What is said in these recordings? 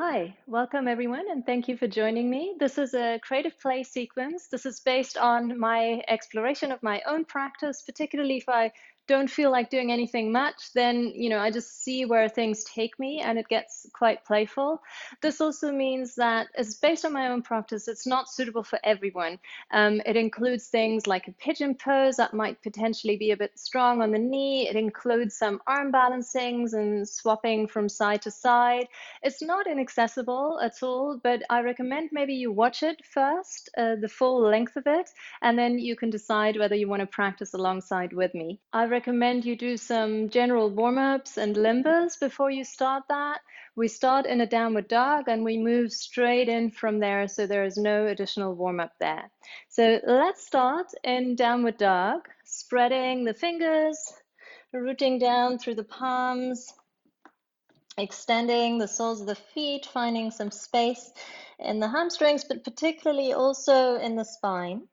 Hi, welcome everyone, and thank you for joining me. This is a creative play sequence. This is based on my exploration of my own practice, particularly if I don't feel like doing anything much, then, I just see where things take me and it gets quite playful. This also means that it's based on my own practice. It's not suitable for everyone. It includes things like a pigeon pose that might potentially be a bit strong on the knee. It includes some arm balancings and swapping from side to side. It's not inaccessible at all, but I recommend maybe you watch it first, the full length of it, and then you can decide whether you want to practice alongside with me. I recommend you do some general warm-ups and limbers before you start that. We start in a downward dog and we move straight in from there, so there is no additional warm-up there. So let's start in downward dog, spreading the fingers, rooting down through the palms, extending the soles of the feet, finding some space in the hamstrings, but particularly also in the spine.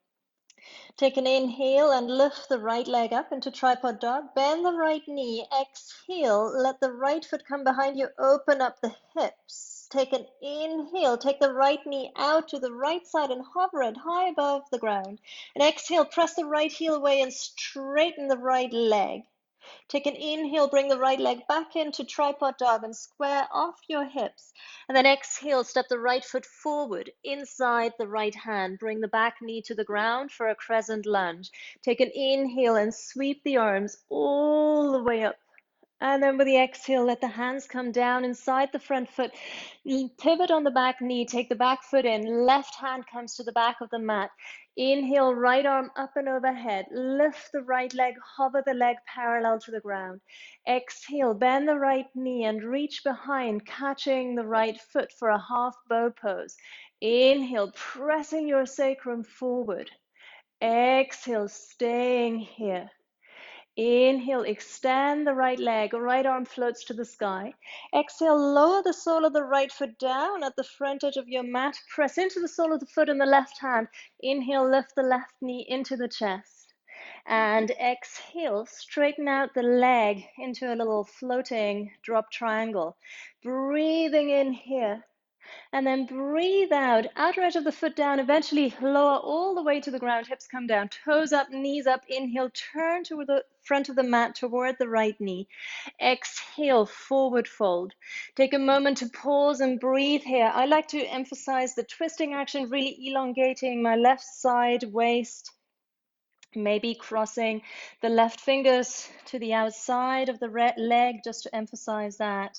Take an inhale and lift the right leg up into tripod dog. Bend the right knee. Exhale. Let the right foot come behind you. Open up the hips. Take an inhale. Take the right knee out to the right side and hover it high above the ground. And exhale. Press the right heel away and straighten the right leg. Take an inhale, bring the right leg back into tripod dog and square off your hips. And then exhale, step the right foot forward inside the right hand. Bring the back knee to the ground for a crescent lunge. Take an inhale and sweep the arms all the way up. And then with the exhale, let the hands come down inside the front foot. Pivot on the back knee, take the back foot in. Left hand comes to the back of the mat. Inhale, right arm up and overhead. Lift the right leg, hover the leg parallel to the ground. Exhale, bend the right knee and reach behind, catching the right foot for a half bow pose. Inhale, pressing your sacrum forward. Exhale, staying here. Inhale, extend the right leg, right arm floats to the sky. Exhale, lower the sole of the right foot down at the front edge of your mat. Press into the sole of the foot in the left hand. Inhale, lift the left knee into the chest. And exhale, straighten out the leg into a little floating drop triangle. Breathing in here. And then breathe out, outer edge of the foot down, eventually lower all the way to the ground, hips come down, toes up, knees up, inhale, turn to the front of the mat toward the right knee. Exhale, forward fold. Take a moment to pause and breathe here. I like to emphasize the twisting action, really elongating my left side waist, maybe crossing the left fingers to the outside of the leg just to emphasize that.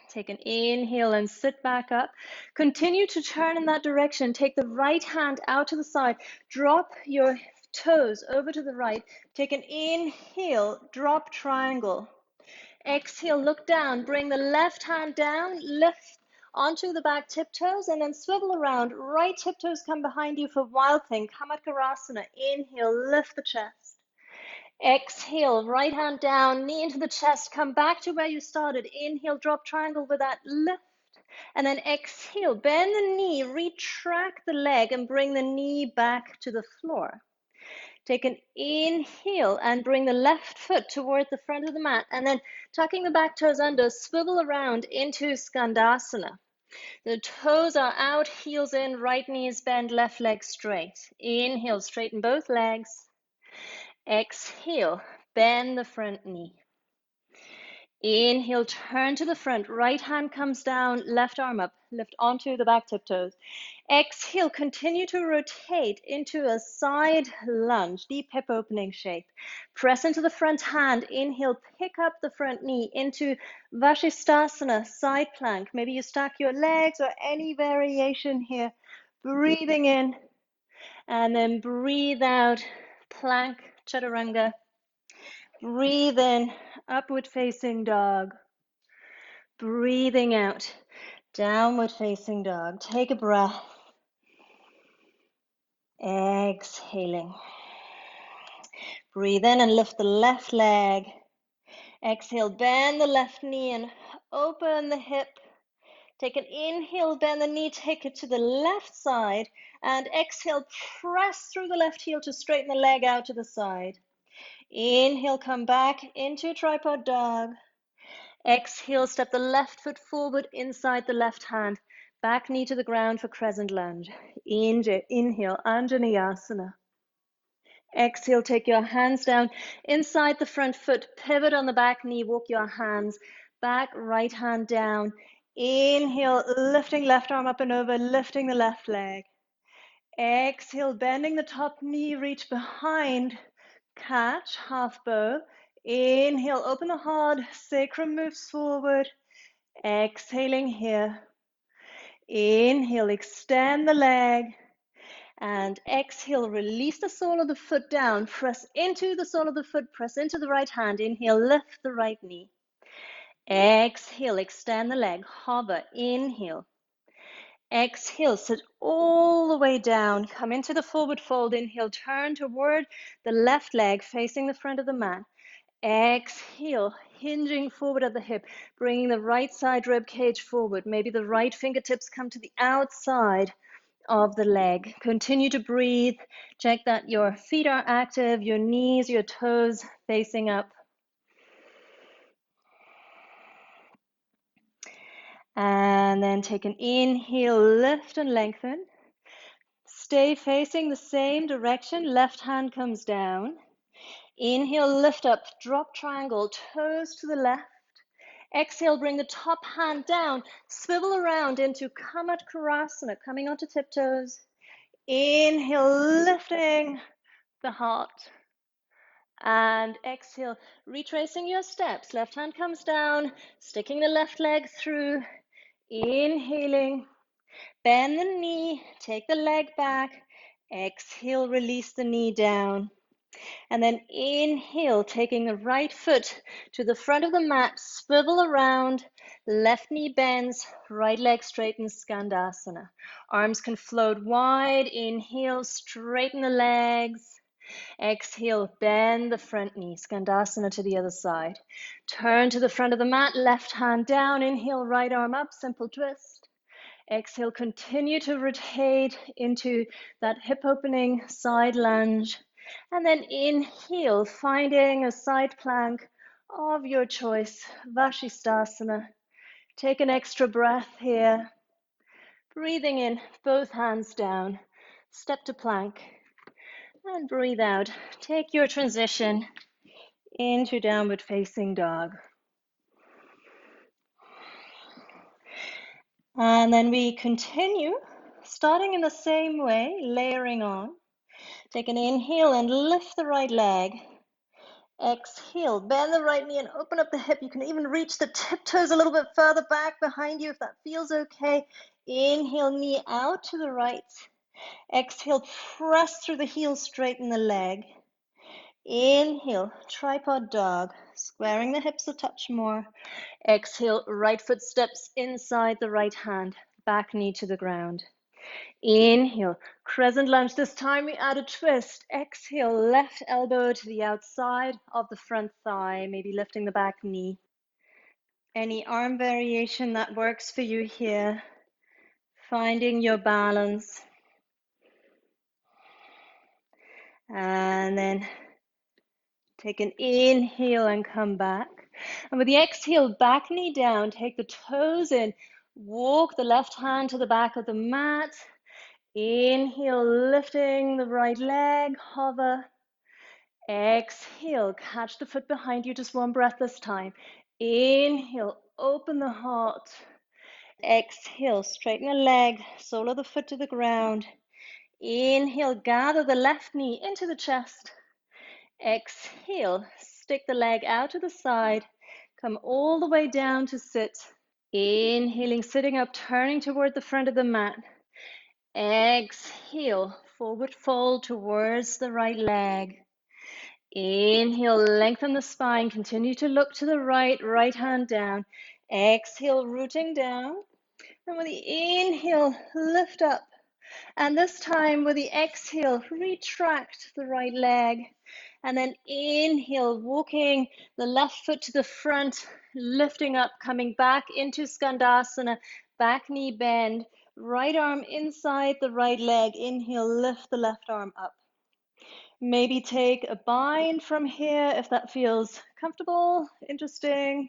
Take an inhale and sit back up. Continue to turn in that direction. Take the right hand out to the side. Drop your toes over to the right. Take an inhale, drop triangle. Exhale, look down. Bring the left hand down, lift onto the back tiptoes, and then swivel around. Right tiptoes come behind you for wild thing, Comet Kurasana. Inhale, lift the chest. Exhale, right hand down, knee into the chest, come back to where you started. Inhale, drop triangle with that lift. And then exhale, bend the knee, retract the leg and bring the knee back to the floor. Take an inhale and bring the left foot toward the front of the mat. And then tucking the back toes under, swivel around into Skandasana. The toes are out, heels in, right knee is bent, left leg straight. Inhale, straighten both legs. Exhale, bend the front knee. Inhale, turn to the front. Right hand comes down, left arm up. Lift onto the back tiptoes. Exhale, continue to rotate into a side lunge, deep hip opening shape. Press into the front hand. Inhale, pick up the front knee into Vashisthasana, side plank. Maybe you stack your legs or any variation here. Breathing in and then breathe out, plank, chaturanga. Breathe in, upward facing dog. Breathing out, downward facing dog. Take a breath. Exhaling. Breathe in and lift the left leg. Exhale, bend the left knee and open the hip. Take an inhale, bend the knee, take it to the left side. And exhale, press through the left heel to straighten the leg out to the side. Inhale, come back into tripod dog. Exhale, step the left foot forward inside the left hand. Back knee to the ground for Crescent Lunge. Inhale, Anjaneyasana. Exhale, take your hands down inside the front foot. Pivot on the back knee, walk your hands back, right hand down. Inhale, lifting left arm up and over, lifting the left leg. Exhale, bending the top knee, reach behind. Catch, half bow. Inhale, open the heart, sacrum moves forward. Exhaling here. Inhale, extend the leg. And exhale, release the sole of the foot down. Press into the sole of the foot, press into the right hand. Inhale, lift the right knee. Exhale, extend the leg, hover, inhale. Exhale, sit all the way down. Come into the forward fold. Inhale, turn toward the left leg, facing the front of the mat. Exhale, hinging forward at the hip, bringing the right side rib cage forward. Maybe the right fingertips come to the outside of the leg. Continue to breathe. Check that your feet are active, your knees, your toes facing up. And then take an inhale, lift and lengthen. Stay facing the same direction. Left hand comes down. Inhale, lift up, drop triangle, toes to the left. Exhale, bring the top hand down, swivel around into Comet Kurasana, coming onto tiptoes. Inhale, lifting the heart. And exhale, retracing your steps. Left hand comes down, sticking the left leg through. Inhaling, bend the knee, take the leg back. Exhale, release the knee down. And then inhale, taking the right foot to the front of the mat, swivel around, left knee bends, right leg straightens, Skandasana. Arms can float wide. Inhale, straighten the legs. Exhale, bend the front knee, Skandasana to the other side. Turn to the front of the mat, left hand down. Inhale, right arm up, simple twist. Exhale, continue to rotate into that hip opening side lunge. And then inhale, finding a side plank of your choice, Vashisthasana. Take an extra breath here. Breathing in, both hands down. Step to plank. And breathe out. Take your transition into downward facing dog. And then we continue, starting in the same way, layering on. Take an inhale and lift the right leg. Exhale, bend the right knee and open up the hip. You can even reach the tiptoes a little bit further back behind you if that feels okay. Inhale, knee out to the right. Exhale, press through the heel, straighten the leg. Inhale, tripod dog, squaring the hips a touch more. Exhale, right foot steps inside the right hand, back knee to the ground. Inhale, crescent lunge. This time we add a twist. Exhale, left elbow to the outside of the front thigh, maybe lifting the back knee. Any arm variation that works for you here. Finding your balance. And then take an inhale and come back. And with the exhale, back knee down, take the toes in. Walk the left hand to the back of the mat. Inhale, lifting the right leg, hover. Exhale, catch the foot behind you, just one breath this time. Inhale, open the heart. Exhale, straighten the leg, sole of the foot to the ground. Inhale, gather the left knee into the chest. Exhale, stick the leg out to the side. Come all the way down to sit. Inhaling, sitting up, turning toward the front of the mat. Exhale, forward fold towards the right leg. Inhale, lengthen the spine. Continue to look to the right, right hand down. Exhale, rooting down. And with the inhale, lift up. And this time with the exhale, retract the right leg. And then inhale, walking the left foot to the front, lifting up, coming back into Skandasana, back knee bend, right arm inside the right leg. Inhale, lift the left arm up. Maybe take a bind from here if that feels comfortable, interesting.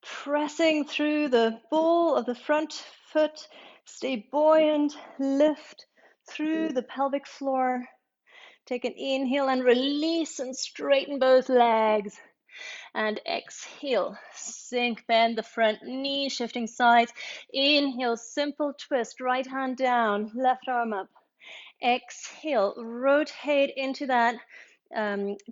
Pressing through the ball of the front foot. Stay buoyant, lift through the pelvic floor. Take an inhale and release and straighten both legs. And exhale, sink, bend the front knee, shifting sides. Inhale, simple twist, right hand down, left arm up. Exhale, rotate into that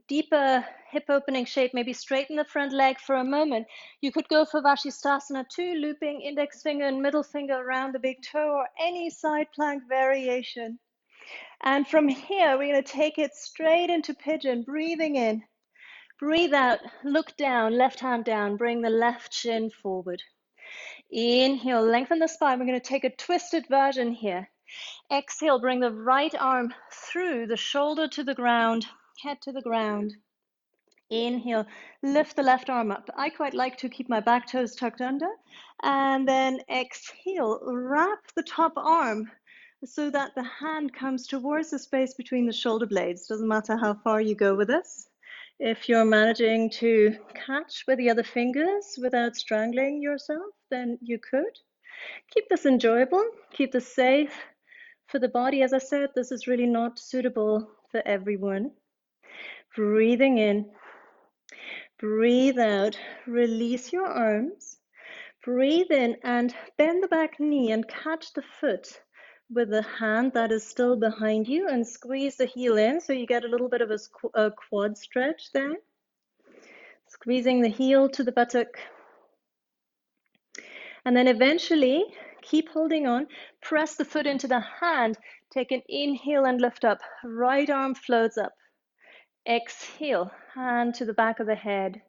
deeper hip opening shape. Maybe straighten the front leg for a moment. You could go for Vashisthasana 2, looping index finger and middle finger around the big toe, or any side plank variation. And from here, we're going to take it straight into Pigeon, breathing in. Breathe out, look down, left hand down, bring the left shin forward. Inhale, lengthen the spine. We're going to take a twisted version here. Exhale, bring the right arm through the shoulder to the ground, head to the ground. Inhale, lift the left arm up. I quite like to keep my back toes tucked under. And then exhale, wrap the top arm so that the hand comes towards the space between the shoulder blades. Doesn't matter how far you go with this. If you're managing to catch with the other fingers without strangling yourself, then you could. Keep this enjoyable, keep this safe. For the body, as I said, this is really not suitable for everyone. Breathing in, breathe out, release your arms. Breathe in and bend the back knee and catch the foot with the hand that is still behind you and squeeze the heel in so you get a little bit of a quad stretch there. Squeezing the heel to the buttock. And then eventually, keep holding on, press the foot into the hand, take an inhale and lift up, right arm floats up. Exhale, hand to the back of the head.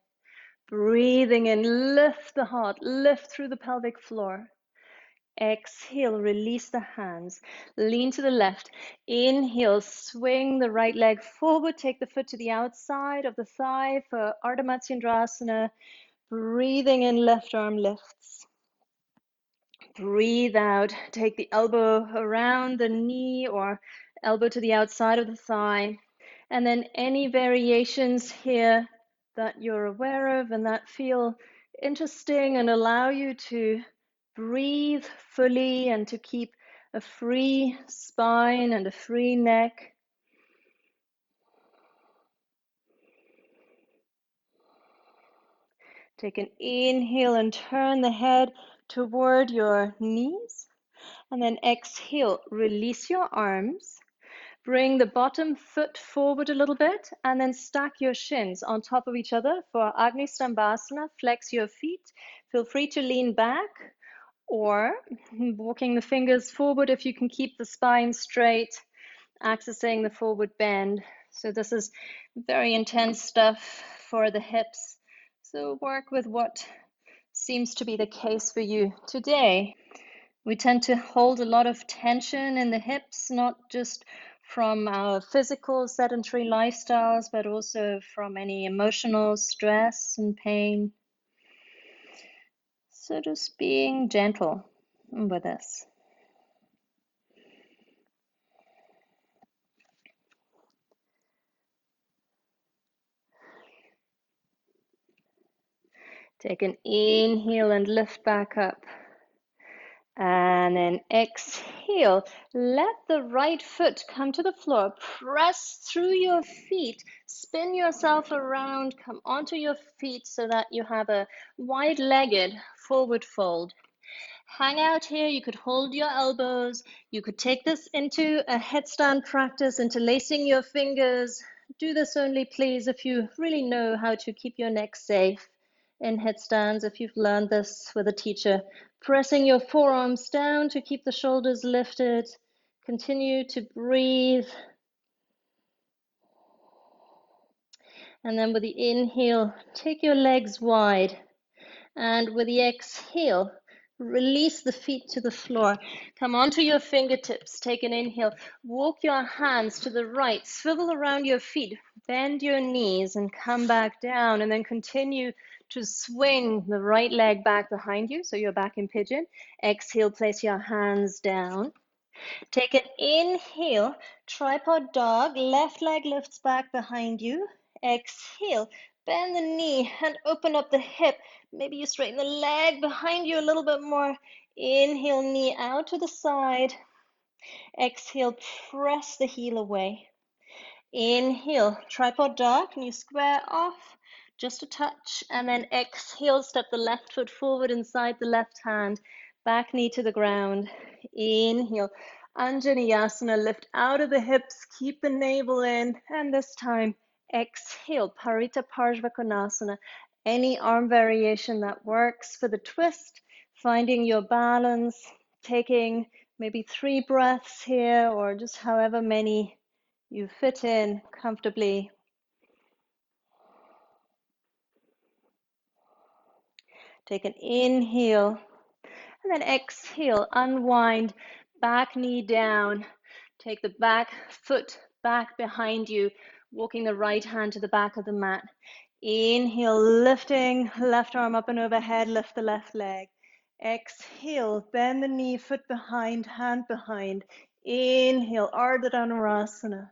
Breathing in, lift the heart, lift through the pelvic floor. Exhale, release the hands, lean to the left. Inhale, swing the right leg forward, take the foot to the outside of the thigh for Ardha Matsundrasana. Breathing in, left arm lifts. Breathe out, take the elbow around the knee or elbow to the outside of the thigh. And then any variations here that you're aware of and that feel interesting and allow you to breathe fully and to keep a free spine and a free neck. Take an inhale and turn the head toward your knees. And then exhale, release your arms. Bring the bottom foot forward a little bit and then stack your shins on top of each other for Skandasana. Flex your feet. Feel free to lean back or walking the fingers forward if you can keep the spine straight, accessing the forward bend. So this is very intense stuff for the hips. So work with what seems to be the case for you today. We tend to hold a lot of tension in the hips, not just from our physical sedentary lifestyles, but also from any emotional stress and pain. So just being gentle with this. Take an inhale and lift back up. And then exhale, let the right foot come to the floor, press through your feet, spin yourself around, come onto your feet so that you have a wide-legged forward fold. Hang out here, you could hold your elbows, you could take this into a headstand practice, interlacing your fingers. Do this only, please, if you really know how to keep your neck safe in headstands, if you've learned this with a teacher. Pressing your forearms down to keep the shoulders lifted. Continue to breathe. And then with the inhale, take your legs wide. And with the exhale, release the feet to the floor. Come onto your fingertips. Take an inhale. Walk your hands to the right. Swivel around your feet. Bend your knees and come back down. And then continue to swing the right leg back behind you. So you're back in pigeon. Exhale, place your hands down. Take an inhale. Tripod dog. Left leg lifts back behind you. Exhale. Bend the knee and open up the hip. Maybe you straighten the leg behind you a little bit more. Inhale, knee out to the side. Exhale, press the heel away. Inhale, tripod dog, knee square off, just a touch, and then exhale, step the left foot forward inside the left hand, back knee to the ground. Inhale, Anjaneyasana, lift out of the hips, keep the navel in, and this time, exhale, Parita Parshvakonasana, any arm variation that works for the twist, finding your balance, taking maybe 3 breaths here, or just however many you fit in comfortably. Take an inhale and then exhale. Unwind, back knee down. Take the back foot back behind you, walking the right hand to the back of the mat. Inhale, lifting left arm up and overhead, lift the left leg. Exhale, bend the knee, foot behind, hand behind. Inhale, Ardha Matsundrasana.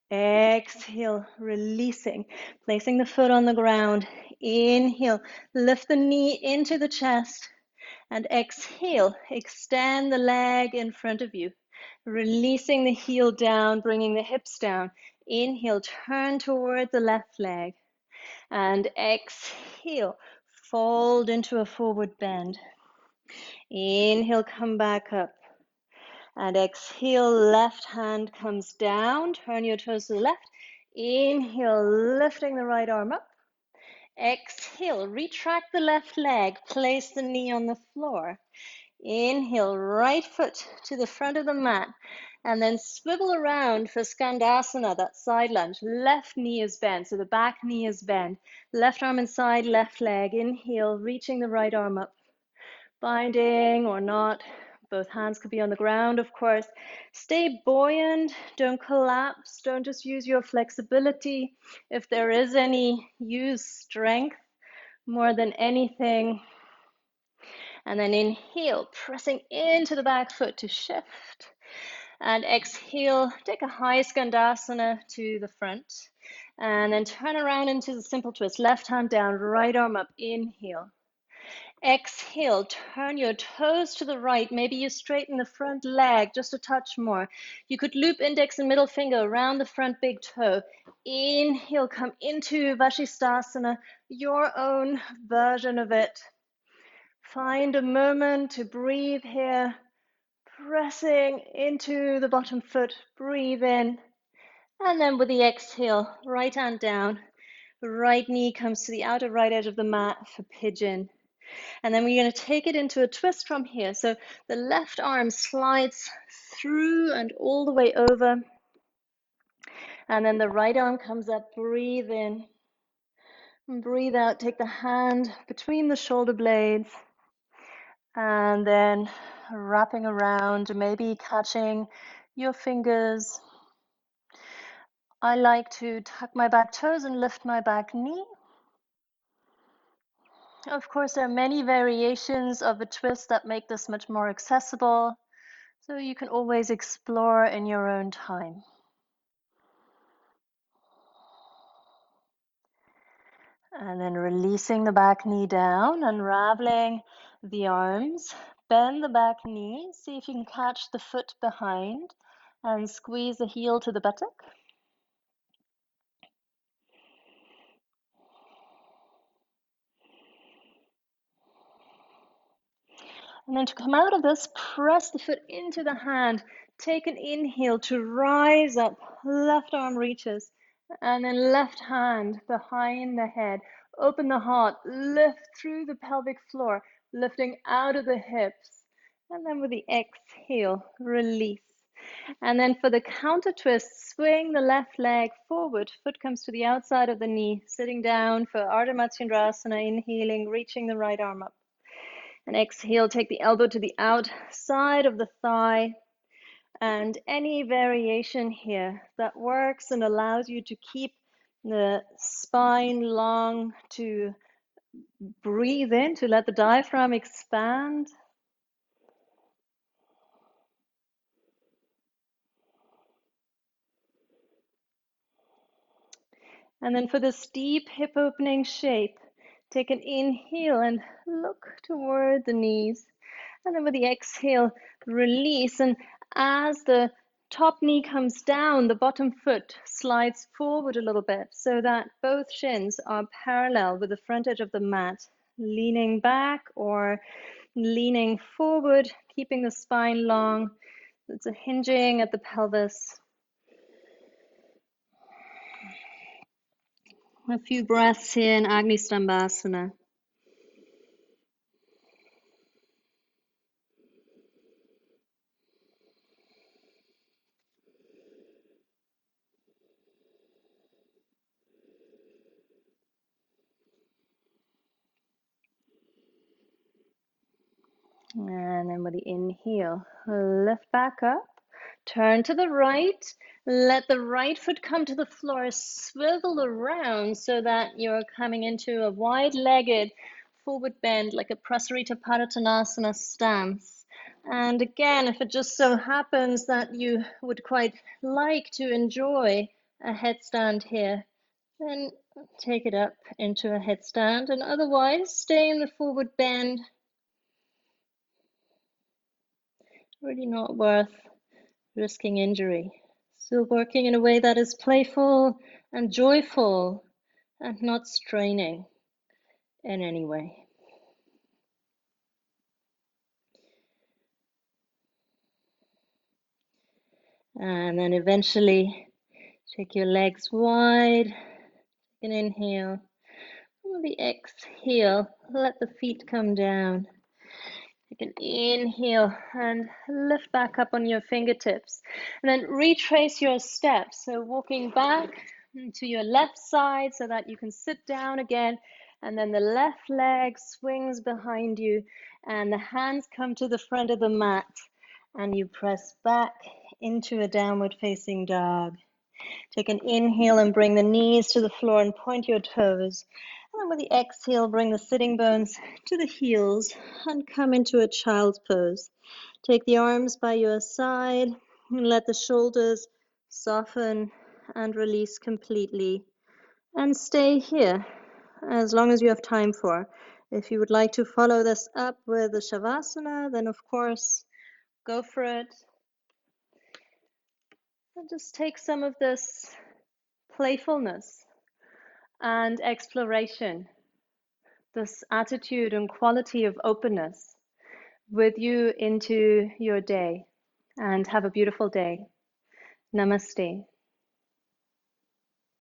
Exhale, releasing, placing the foot on the ground. Inhale, lift the knee into the chest. And exhale, extend the leg in front of you. Releasing the heel down, bringing the hips down. Inhale, turn toward the left leg. And exhale, fold into a forward bend. Inhale, come back up. And exhale, left hand comes down. Turn your toes to the left. Inhale, lifting the right arm up. Exhale, retract the left leg. Place the knee on the floor. Inhale, right foot to the front of the mat. And then swivel around for Skandasana, that side lunge. Left knee is bent, so the back knee is bent. Left arm inside, left leg. Inhale, reaching the right arm up. Binding or not. Both hands could be on the ground, of course. Stay buoyant. Don't collapse. Don't just use your flexibility. If there is any, use strength more than anything. And then inhale, pressing into the back foot to shift. And exhale, take a high Skandasana to the front. And then turn around into the simple twist. Left hand down, right arm up. Inhale. Exhale, turn your toes to the right. Maybe you straighten the front leg just a touch more. You could loop index and middle finger around the front big toe. Inhale, come into Vashisthasana, your own version of it. Find a moment to breathe here, pressing into the bottom foot. Breathe in. And then with the exhale, right hand down. Right knee comes to the outer right edge of the mat for pigeon. And then we're going to take it into a twist from here. So the left arm slides through and all the way over. And then the right arm comes up. Breathe in. And breathe out. Take the hand between the shoulder blades. And then wrapping around, maybe catching your fingers. I like to tuck my back toes and lift my back knee. Of course, there are many variations of a twist that make this much more accessible. So you can always explore in your own time. And then releasing the back knee down, unraveling the arms. Bend the back knee. See if you can catch the foot behind and squeeze the heel to the buttock. And then to come out of this, press the foot into the hand. Take an inhale to rise up. Left arm reaches. And then left hand behind the head. Open the heart. Lift through the pelvic floor, lifting out of the hips. And then with the exhale, release. And then for the counter twist, swing the left leg forward. Foot comes to the outside of the knee. Sitting down for Ardha Matsundrasana, inhaling, reaching the right arm up. And exhale, take the elbow to the outside of the thigh. And any variation here that works and allows you to keep the spine long, to breathe in, to let the diaphragm expand. And then for this deep hip opening shape, Take an inhale and look toward the knees. And then with the exhale, release. And as the top knee comes down, the bottom foot slides forward a little bit so that both shins are parallel with the front edge of the mat, leaning back or leaning forward, keeping the spine long. It's a hinging at the pelvis. A few breaths here in Skandasana. And then with the inhale, lift back up, turn to the right, let the right foot come to the floor, swivel around so that you're coming into a wide-legged forward bend like a Prasarita Padottanasana stance. And again, if it just so happens that you would quite like to enjoy a headstand here, then take it up into a headstand, and otherwise stay in the forward bend. Really not worth risking injury. Still working in a way that is playful and joyful and not straining in any way. And then eventually take your legs wide. Take an inhale. On the exhale, let the feet come down. Take an inhale and lift back up on your fingertips. And then retrace your steps. So walking back to your left side so that you can sit down again. And then the left leg swings behind you and the hands come to the front of the mat. And you press back into a downward facing dog. Take an inhale and bring the knees to the floor and point your toes. And then with the exhale, bring the sitting bones to the heels and come into a child's pose. Take the arms by your side and let the shoulders soften and release completely. And stay here as long as you have time for. If you would like to follow this up with the Shavasana, then of course, go for it. And just take some of this playfulness and exploration, this attitude and quality of openness with you into your day. And have a beautiful day. Namaste.